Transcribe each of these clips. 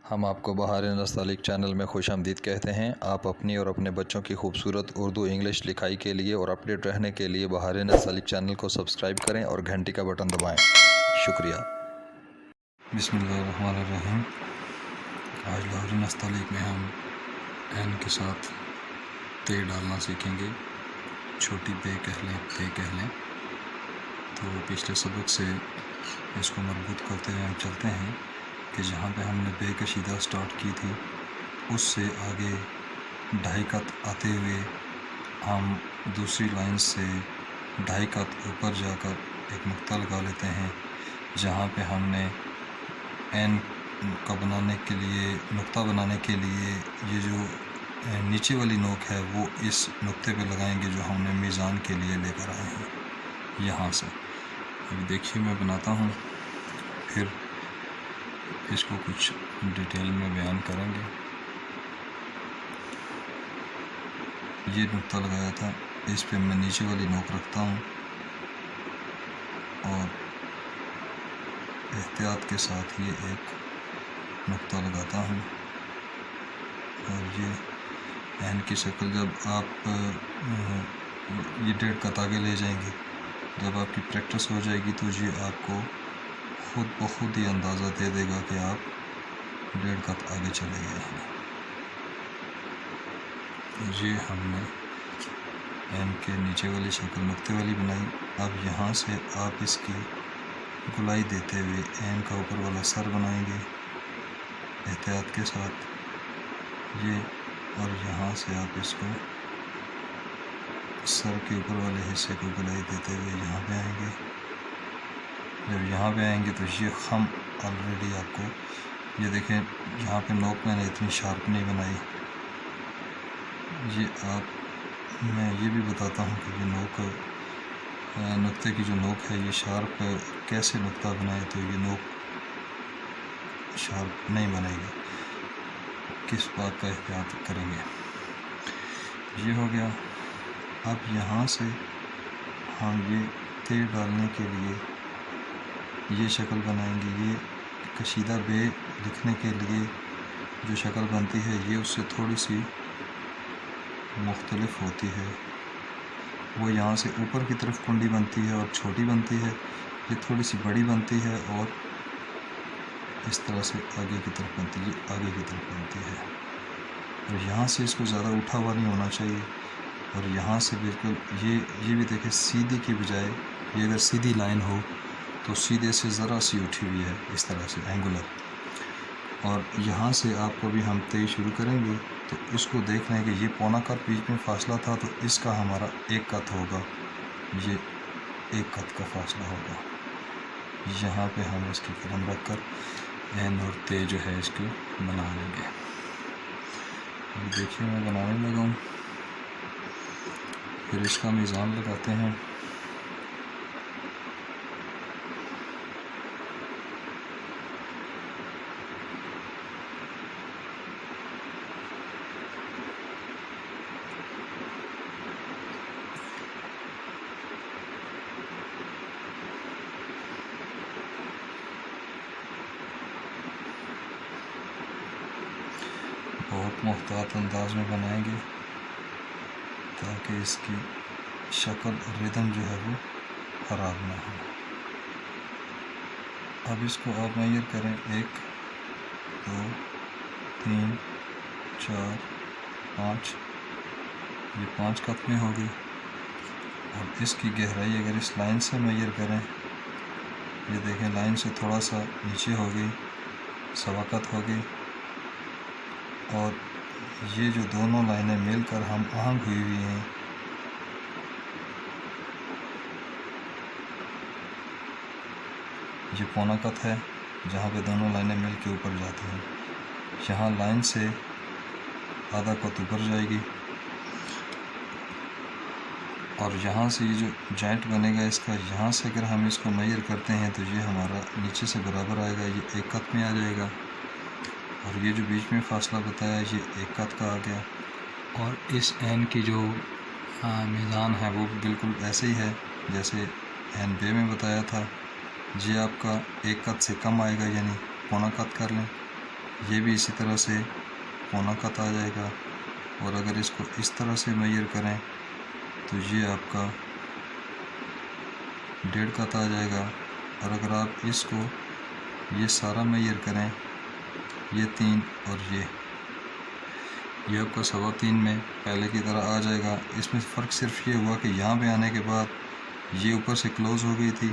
ہم آپ کو بہار نستعلیق چینل میں خوش آمدید کہتے ہیں۔ آپ اپنی اور اپنے بچوں کی خوبصورت اردو انگلش لکھائی کے لیے اور اپڈیٹ رہنے کے لیے بہار نستعلیق چینل کو سبسکرائب کریں اور گھنٹی کا بٹن دبائیں۔ شکریہ۔ بسم اللہ الرحمن الرحیم۔ آج لاہوری نستعلیق میں ہم این کے ساتھ تے ڈالنا سیکھیں گے۔ چھوٹی بے کہہ لیں، تے کہہ لیں۔ تو پچھلے سبق سے اس کو مربوط کرتے ہوئے ہم چلتے ہیں کہ جہاں پہ ہم نے بے کشیدہ سٹارٹ کی تھی اس سے آگے 2.5 قط آتے ہوئے ہم دوسری لائن سے 2.5 قط اوپر جا کر ایک نقطہ لگا لیتے ہیں، جہاں پہ ہم نے این کا بنانے کے لیے، نقطہ بنانے کے لیے یہ جو نیچے والی نوک ہے وہ اس نقطے پہ لگائیں گے جو ہم نے میزان کے لیے لے کر آئے ہیں یہاں سے۔ ابھی دیکھیے میں بناتا ہوں، پھر اس کو کچھ ڈیٹیل میں بیان کریں گے۔ یہ نقطہ لگایا تھا، اس پہ میں نیچے والی نوک رکھتا ہوں اور احتیاط کے ساتھ یہ ایک نقطہ لگاتا ہوں، اور یہ این کی شکل جب آپ یہ 1.5 قط آگے لے جائیں گے، جب آپ کی پریکٹس ہو جائے گی تو یہ آپ کو خود بخود ہی اندازہ دے دے گا کہ آپ 1.5 قط آگے چلے گئے ہیں۔ یہ ہم نے این کے نیچے والی شکل نقطے والی بنائی۔ اب یہاں سے آپ اس کی گلائی دیتے ہوئے این کا اوپر والا سر بنائیں گے احتیاط کے ساتھ یہ، اور یہاں سے آپ اس کو سر کے اوپر والے حصے کو گلائی دیتے ہوئے یہاں پہ آئیں گے۔ جب یہاں پہ آئیں گے تو یہ خم آلریڈی آپ کو، یہ دیکھیں یہاں پہ نوک میں نے اتنی شارپ نہیں بنائی۔ یہ آپ، میں یہ بھی بتاتا ہوں کہ یہ نوک، نقطے کی جو نوک ہے یہ شارپ کیسے نقطہ بنائے تو یہ نوک شارپ نہیں بنے گی، کس بات کا احتیاط کریں گے۔ یہ ہو گیا۔ اب یہاں سے ہم یہ تے ڈالنے کے لیے یہ شکل بنائیں گے۔ یہ کشیدہ بے لکھنے کے لیے جو شکل بنتی ہے یہ اس سے تھوڑی سی مختلف ہوتی ہے، وہ یہاں سے اوپر کی طرف کنڈی بنتی ہے اور چھوٹی بنتی ہے، یہ تھوڑی سی بڑی بنتی ہے اور اس طرح سے آگے کی طرف بنتی ہے، یہ آگے کی طرف بنتی ہے، اور یہاں سے اس کو زیادہ اٹھا ہوا نہیں ہونا چاہیے، اور یہاں سے بالکل یہ بھی دیکھیں سیدھی کی بجائے یہ اگر سیدھی لائن ہو تو سیدھے سے ذرا سی اٹھی ہوئی ہے اس طرح سے اینگولر، اور یہاں سے آپ کو بھی ہم تے شروع کریں گے تو اس کو دیکھ لیں کہ یہ 1.25 قط بیچ میں فاصلہ تھا تو اس کا ہمارا 1 قط ہوگا، یہ 1 قط کا فاصلہ ہوگا۔ یہاں پہ ہم اس کی قلم رکھ کر این اور تے جو ہے اس کو بنا لیں گے۔ دیکھیے میں بنانے لگا ہوں، پھر اس کا میزان لگاتے ہیں۔ بہت محتاط انداز میں بنائیں گے تاکہ اس کی شکل اور ردم جو ہے وہ خراب نہ ہو۔ اب اس کو آپ میئر کریں، 1 2 3 4 5، یہ 5 قط میں ہوگی، اور اس کی گہرائی اگر اس لائن سے میئر کریں، یہ دیکھیں لائن سے تھوڑا سا نیچے ہوگی، 1.25 قط ہوگی، اور یہ جو دونوں لائنیں مل کر ہم آہنگ ہوئی ہوئی ہیں، یہ 1.25 قط ہے جہاں پہ دونوں لائنیں مل کے اوپر جاتی ہیں، یہاں لائن سے ½ قط اوپر جائے گی، اور یہاں سے یہ جو جوائنٹ بنے گا اس کا، یہاں سے اگر ہم اس کو میئر کرتے ہیں تو یہ ہمارا نیچے سے برابر آئے گا، یہ 1 قط میں آ جائے گا، اور یہ جو بیچ میں فاصلہ بتایا یہ 1 قط کا آ گیا، اور اس این کی جو میزان ہے وہ بالکل ایسے ہی ہے جیسے این بے میں بتایا تھا۔ یہ آپ کا 1 قط سے کم آئے گا، یعنی 1.25 قط کر لیں، یہ بھی اسی طرح سے پونا قط آ جائے گا، اور اگر اس کو اس طرح سے میئر کریں تو یہ آپ کا 1.5 قط آ جائے گا، اور اگر آپ اس کو یہ سارا میئر کریں، یہ 3 اور یہ آپ کا 3.25 میں پہلے کی طرح آ جائے گا۔ اس میں فرق صرف یہ ہوا کہ یہاں پہ آنے کے بعد یہ اوپر سے کلوز ہو گئی تھی،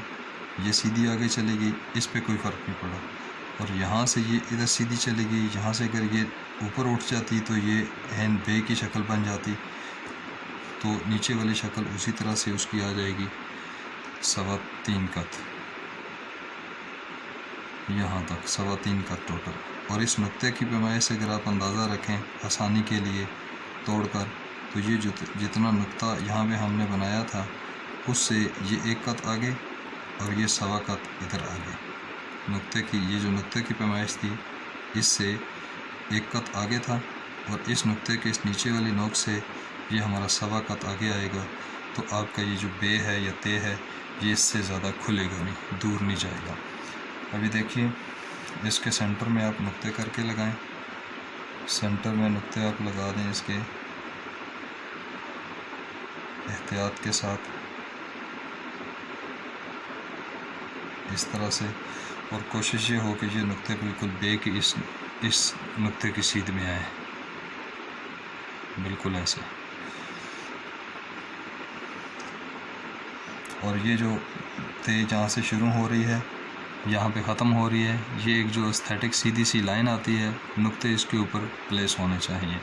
یہ سیدھی آگے چلے گئی، اس پہ کوئی فرق نہیں پڑا، اور یہاں سے یہ ادھر سیدھی چلے گئی، یہاں سے اگر یہ اوپر اٹھ جاتی تو یہ ہین بے کی شکل بن جاتی، تو نیچے والی شکل اسی طرح سے اس کی آ جائے گی 3.25 قط، یہاں تک 3.25 قط ٹوٹل۔ اور اس نقطے کی پیمائش سے اگر آپ اندازہ رکھیں آسانی کے لیے توڑ کر، تو یہ جتنا نقطہ یہاں پہ ہم نے بنایا تھا اس سے یہ 1 قط آگے اور یہ 1.25 قط ادھر آگے، نقطے کی یہ جو نقطے کی پیمائش تھی اس سے 1 قط آگے تھا، اور اس نقطے کے اس نیچے والی نوک سے یہ ہمارا 1.25 قط آگے آئے گا، تو آپ کا یہ جو بے ہے یا تے ہے یہ اس سے زیادہ کھلے گا نہیں، دور نہیں جائے گا۔ ابھی دیکھیے اس کے سینٹر میں آپ نقطے کر کے لگائیں، سینٹر میں نقطے آپ لگا دیں اس کے احتیاط کے ساتھ اس طرح سے، اور کوشش یہ ہو کہ یہ نقطے بالکل بے کی اس نقطے کی سیدھ میں آئے، بالکل ایسے۔ اور یہ جو تے جہاں سے شروع ہو رہی ہے یہاں پہ ختم ہو رہی ہے، یہ ایک جو استھیٹک سیدھی سی لائن آتی ہے، نقطے اس کے اوپر پلیس ہونے چاہیے۔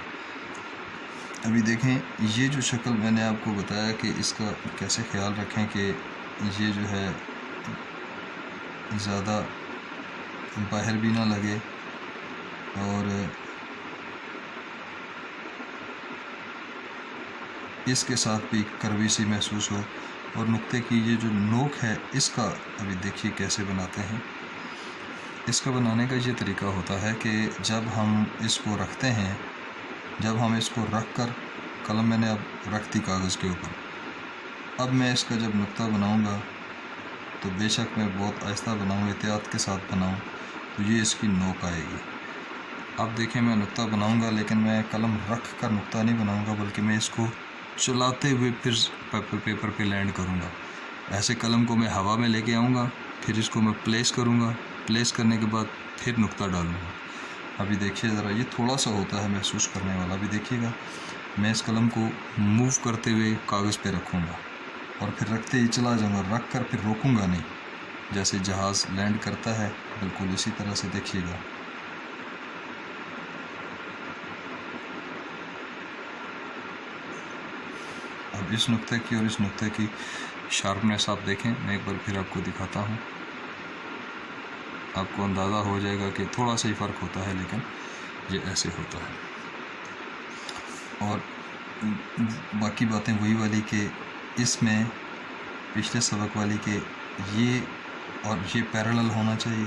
ابھی دیکھیں یہ جو شکل میں نے آپ کو بتایا کہ اس کا کیسے خیال رکھیں کہ یہ جو ہے زیادہ باہر بھی نہ لگے اور اس کے ساتھ بھی کروی سی محسوس ہو، اور نقطے کی یہ جو نوک ہے اس کا ابھی دیکھیے کیسے بناتے ہیں۔ اس کا بنانے کا یہ طریقہ ہوتا ہے کہ جب ہم اس کو رکھتے ہیں، جب ہم اس کو رکھ کر قلم میں نے اب رکھ دی کاغذ کے اوپر، اب میں اس کا جب نقطہ بناؤں گا تو بے شک میں بہت آہستہ بناؤں، احتیاط کے ساتھ بناؤں، تو یہ اس کی نوک آئے گی۔ اب دیکھیں میں نقطہ بناؤں گا لیکن میں قلم رکھ کر نقطہ نہیں بناؤں گا، بلکہ میں اس کو چلاتے ہوئے پھر پیپر پہ لینڈ کروں گا۔ ایسے قلم کو میں ہوا میں لے کے آؤں گا، پھر اس کو میں پلیس کروں گا، پلیس کرنے کے بعد پھر نقطہ ڈالوں گا۔ ابھی دیکھیے ذرا، یہ تھوڑا سا ہوتا ہے محسوس کرنے والا۔ ابھی دیکھیے گا میں اس قلم کو موو کرتے ہوئے کاغذ پہ رکھوں گا، اور پھر رکھتے ہی چلا جاؤں گا، رکھ کر پھر روکوں گا نہیں، جیسے جہاز لینڈ کرتا ہے بالکل اسی طرح سے دیکھیے گا۔ اب اس نقطے کی اور اس نقطے کی شارپنیس آپ دیکھیں، میں ایک بار پھر آپ کو دکھاتا ہوں، آپ کو اندازہ ہو جائے گا کہ تھوڑا سا ہی فرق ہوتا ہے، لیکن یہ ایسے ہوتا ہے۔ اور باقی باتیں وہی والی کہ اس میں پچھلے سبق والی کہ یہ اور یہ پیرالل ہونا چاہیے۔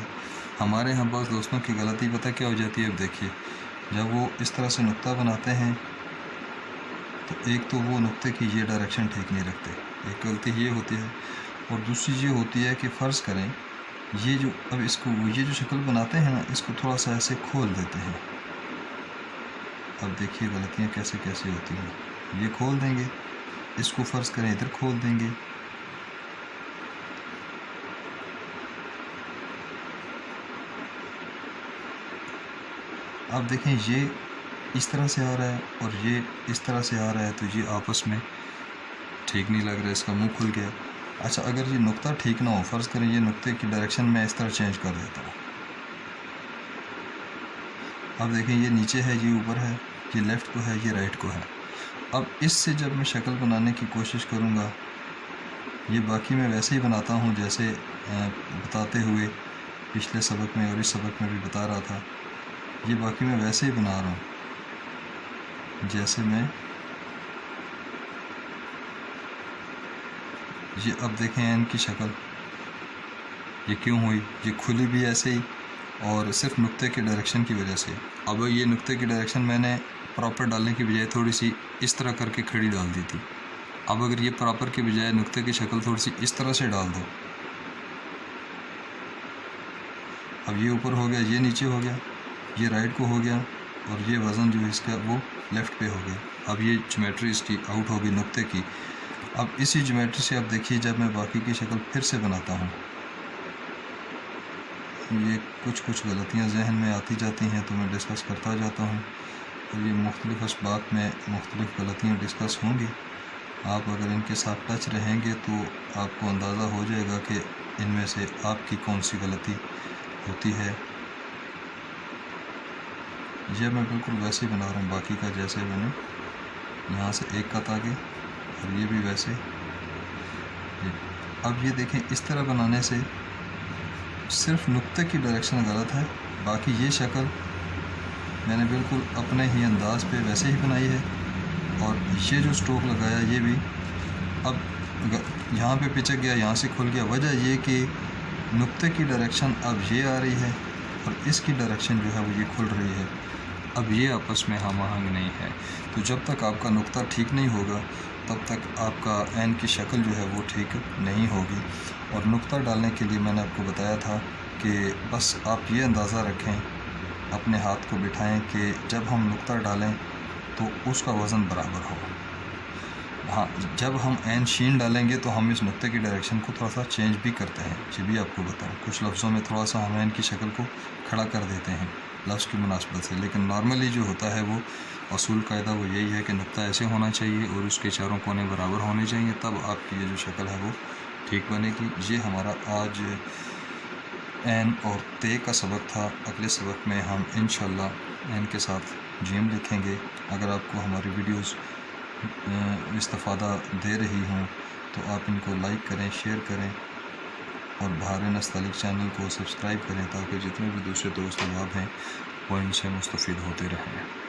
ہمارے ہاں بعض دوستوں کی غلطی پتہ کیا ہو جاتی ہے، اب دیکھیے جب وہ اس طرح سے نقطہ بناتے ہیں تو ایک تو وہ نقطے کی یہ ڈائریکشن ٹھیک نہیں رکھتے، ایک غلطی یہ ہوتی ہے، اور دوسری یہ ہوتی ہے کہ فرض کریں یہ جو اب اس کو یہ جو شکل بناتے ہیں نا، اس کو تھوڑا سا ایسے کھول دیتے ہیں۔ اب دیکھیے غلطیاں کیسے کیسے ہوتی ہیں، یہ کھول دیں گے، اس کو فرض کریں ادھر کھول دیں گے، اب دیکھیں یہ اس طرح سے آ رہا ہے اور یہ اس طرح سے آ رہا ہے، تو یہ آپس میں ٹھیک نہیں لگ رہا، اس کا منہ کھل گیا۔ اچھا اگر یہ نقطہ ٹھیک نہ ہو، فرض کریں یہ نقطے کی ڈائریکشن میں اس طرح چینج کر دیتا ہوں، اب دیکھیں یہ نیچے ہے، یہ اوپر ہے، یہ لیفٹ کو ہے، یہ رائٹ کو ہے۔ اب اس سے جب میں شکل بنانے کی کوشش کروں گا، یہ باقی میں ویسے ہی بناتا ہوں جیسے بتاتے ہوئے پچھلے سبق میں اور اس سبق میں بھی بتا رہا تھا، یہ باقی میں ویسے ہی بنا رہا ہوں جیسے میں یہ اب دیکھیں ان کی شکل یہ کیوں ہوئی، یہ کھلی بھی ایسے ہی اور صرف نقطے کے ڈائریکشن کی وجہ سے۔ اب یہ نقطے کی ڈائریکشن میں نے پراپر ڈالنے کی بجائے تھوڑی سی اس طرح کر کے کھڑی ڈال دی تھی، اب اگر یہ پراپر کی بجائے نقطے کی شکل تھوڑی سی اس طرح سے ڈال دو، اب یہ اوپر ہو گیا، یہ نیچے ہو گیا، یہ رائٹ کو ہو گیا اور یہ وزن جو ہے اس کا وہ لیفٹ پہ ہو گیا. اب یہ جیومیٹری اس کی آؤٹ ہوگی نقطے کی. اب اسی جیومیٹری سے اب دیکھیے جب میں باقی کی شکل پھر سے بناتا ہوں، یہ کچھ غلطیاں ذہن میں آتی جاتی ہیں تو میں ڈسکس کرتا جاتا ہوں، اور یہ مختلف اسباق میں مختلف غلطیاں ڈسکس ہوں گی. آپ اگر ان کے ساتھ ٹچ رہیں گے تو آپ کو اندازہ ہو جائے گا کہ ان میں سے آپ کی کون سی غلطی ہوتی ہے. یہ میں بالکل ویسے ہی بنا رہا ہوں باقی کا، جیسے میں نے یہاں سے ایک قط آگے اور یہ بھی ویسے. اب یہ دیکھیں اس طرح بنانے سے صرف نقطے کی ڈائریکشن غلط ہے، باقی یہ شکل میں نے بالکل اپنے ہی انداز پہ ویسے ہی بنائی ہے. اور یہ جو سٹروک لگایا یہ بھی اب یہاں پہ پچک گیا، یہاں سے کھل گیا. وجہ یہ کہ نقطے کی ڈائریکشن اب یہ آ رہی ہے اور اس کی ڈائریکشن جو ہے وہ یہ کھل رہی ہے. اب یہ آپس میں ہم آہنگ نہیں ہے. تو جب تک آپ کا نقطہ ٹھیک نہیں ہوگا تب تک آپ کا عین کی شکل جو ہے وہ ٹھیک نہیں ہوگی. اور نقطہ ڈالنے کے لیے میں نے آپ کو بتایا تھا کہ بس آپ یہ اندازہ رکھیں، اپنے ہاتھ کو بٹھائیں کہ جب ہم نقطہ ڈالیں تو اس کا وزن برابر ہو. ہاں، جب ہم عین شین ڈالیں گے تو ہم اس نقطے کی ڈائریکشن کو تھوڑا سا چینج بھی کرتے ہیں. یہ بھی آپ کو بتاؤں، کچھ لفظوں میں تھوڑا سا ہم عین کی شکل کو کھڑا کر دیتے ہیں لفظ کی مناسبت سے، لیکن نارملی جو ہوتا ہے وہ اصول قاعدہ وہ یہی ہے کہ نقطہ ایسے ہونا چاہیے اور اس کے چاروں کونے برابر ہونے چاہیے، تب آپ کی یہ جو شکل ہے وہ ٹھیک بنے گی. یہ ہمارا آج عین اور تے کا سبق تھا. اگلے سبق میں ہم انشاءاللہ عین کے ساتھ جیم لکھیں گے. اگر آپ کو ہماری ویڈیوز استفادہ دے رہی ہوں تو آپ ان کو لائک کریں، شیئر کریں اور بہار نستعلیق چینل کو سبسکرائب کریں تاکہ جتنے بھی دوسرے دوست احباب ہیں وہ ان سے مستفید ہوتے رہیں.